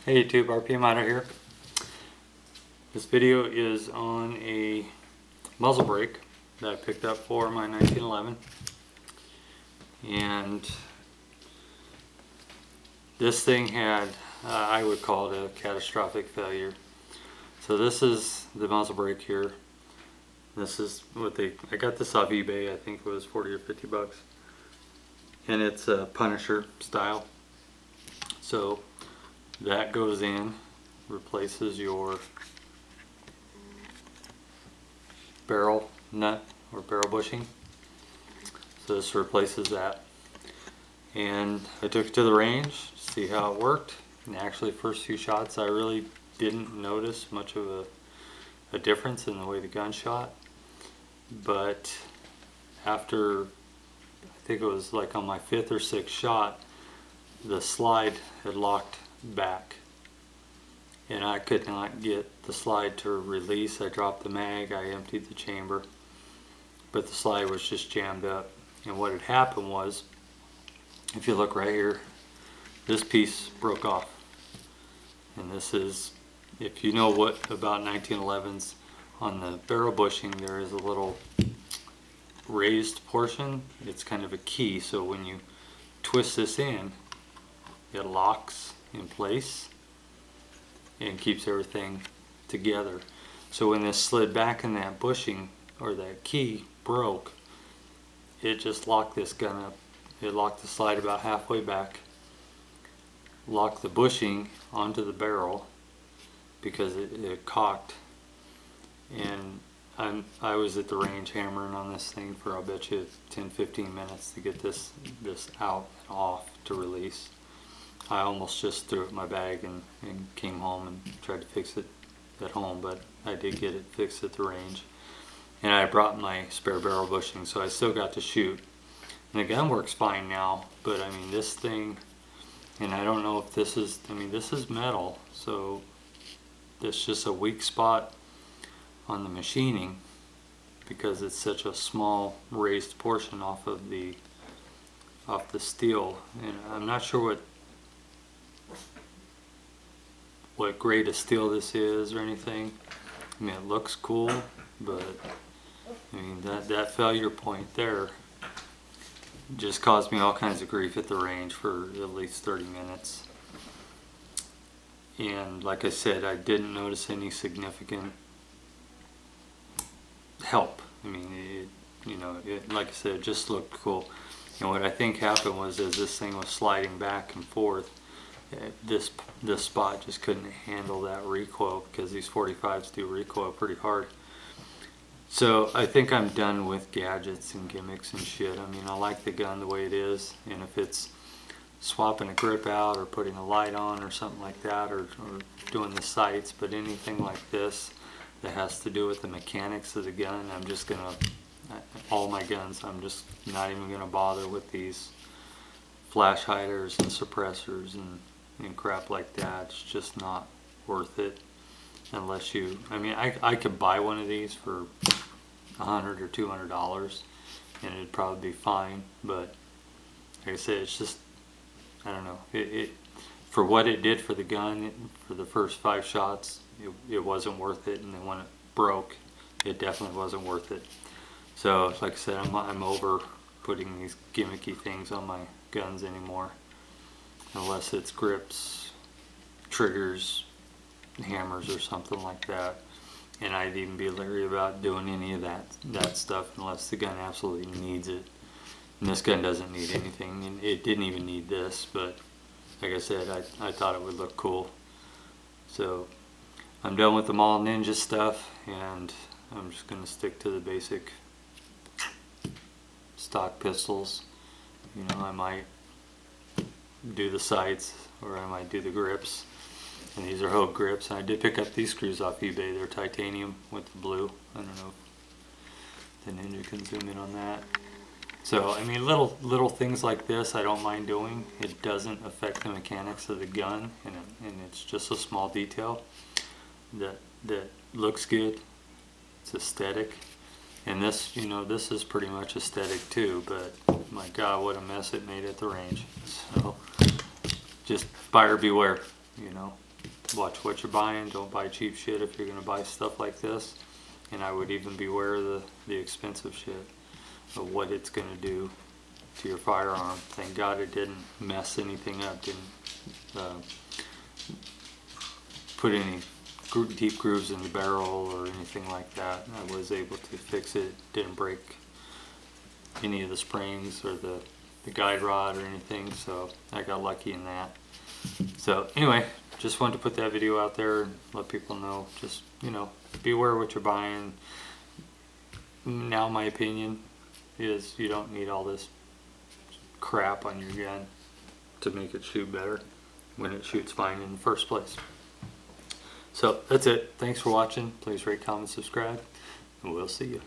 Hey YouTube, RPM Auto here. This video is on a muzzle brake that I picked up for my 1911, and this thing had, I would call it a catastrophic failure. So this is the muzzle brake here. This is what I got this off eBay. I think it was 40 or 50 bucks, and it's a Punisher style. So that goes in, replaces your barrel nut or barrel bushing. So this replaces that. And I took it to the range to see how it worked. And actually, first few shots I really didn't notice much of a difference in the way the gun shot. But after, I think it was like on my 5th or 6th shot, the slide had locked back, and I could not get the slide to release. I dropped the mag, I emptied the chamber, but the slide was just jammed up. And what had happened was, if you look right here, this piece broke off. And this is, if you know what about 1911s, on the barrel bushing there is a little raised portion. It's kind of a key, so when you twist this in, it locks in place and keeps everything together. So when this slid back in that bushing, or that key broke, it just locked this gun up. It locked the slide about halfway back, locked the bushing onto the barrel because it cocked. And I was at the range hammering on this thing for, I'll bet you, 10-15 minutes to get this out and off to release. I almost just threw it in my bag and came home and tried to fix it at home, but I did get it fixed at the range. And I brought my spare barrel bushing, so I still got to shoot. And the gun works fine now, but I mean, this thing, and I don't know if this is, I mean, this is metal, so it's just a weak spot on the machining because it's such a small raised portion off the steel. And I'm not sure what grade of steel this is or anything. I mean, it looks cool, but I mean, that failure point there just caused me all kinds of grief at the range for at least 30 minutes. And like I said, I didn't notice any significant help. I mean, like I said, it just looked cool. And what I think happened was, as this thing was sliding back and forth, this spot just couldn't handle that recoil, because these 45s do recoil pretty hard. So I think I'm done with gadgets and gimmicks and shit. I mean, I like the gun the way it is, and if it's swapping a grip out or putting a light on or something like that, or doing the sights, but anything like this that has to do with the mechanics of the gun, I'm just gonna, all my guns, I'm just not even gonna bother with these flash hiders and suppressors and crap like that. It's just not worth it unless you, I mean, I could buy one of these for $100 or $200 and it'd probably be fine, but like I said, it's just, I don't know, it for what it did for the gun, for the first 5 shots, it wasn't worth it, and then when it broke, it definitely wasn't worth it. So like I said, I'm over putting these gimmicky things on my guns anymore, unless it's grips, triggers, hammers, or something like that. And I'd even be leery about doing any of that stuff unless the gun absolutely needs it. And this gun doesn't need anything, and it didn't even need this, but like I said, I thought it would look cool. So I'm done with the Mall Ninja stuff, and I'm just going to stick to the basic stock pistols. You know, I might do the sights, or I might do the grips. And these are Hogue grips. And I did pick up these screws off eBay. They're titanium with the blue. I don't know if the Ninja can zoom in on that. So I mean, little things like this I don't mind doing. It doesn't affect the mechanics of the gun, and it's just a small detail that looks good. It's aesthetic. And this, you know, this is pretty much aesthetic too, but my God, what a mess it made at the range. So just buyer beware, you know. watch what you're buying. Don't buy cheap shit if you're gonna buy stuff like this. And I would even beware of the expensive shit, of what it's gonna do to your firearm. Thank God it didn't mess anything up, didn't put any deep grooves in the barrel or anything like that. I was able to fix it. Didn't break any of the springs or the guide rod or anything, so I got lucky in that. So anyway, just wanted to put that video out there and let people know, just, you know, beware what you're buying. Now my opinion is you don't need all this crap on your gun to make it shoot better when it shoots fine in the first place. So that's it. Thanks for watching. Please rate, comment, subscribe, and we'll see you.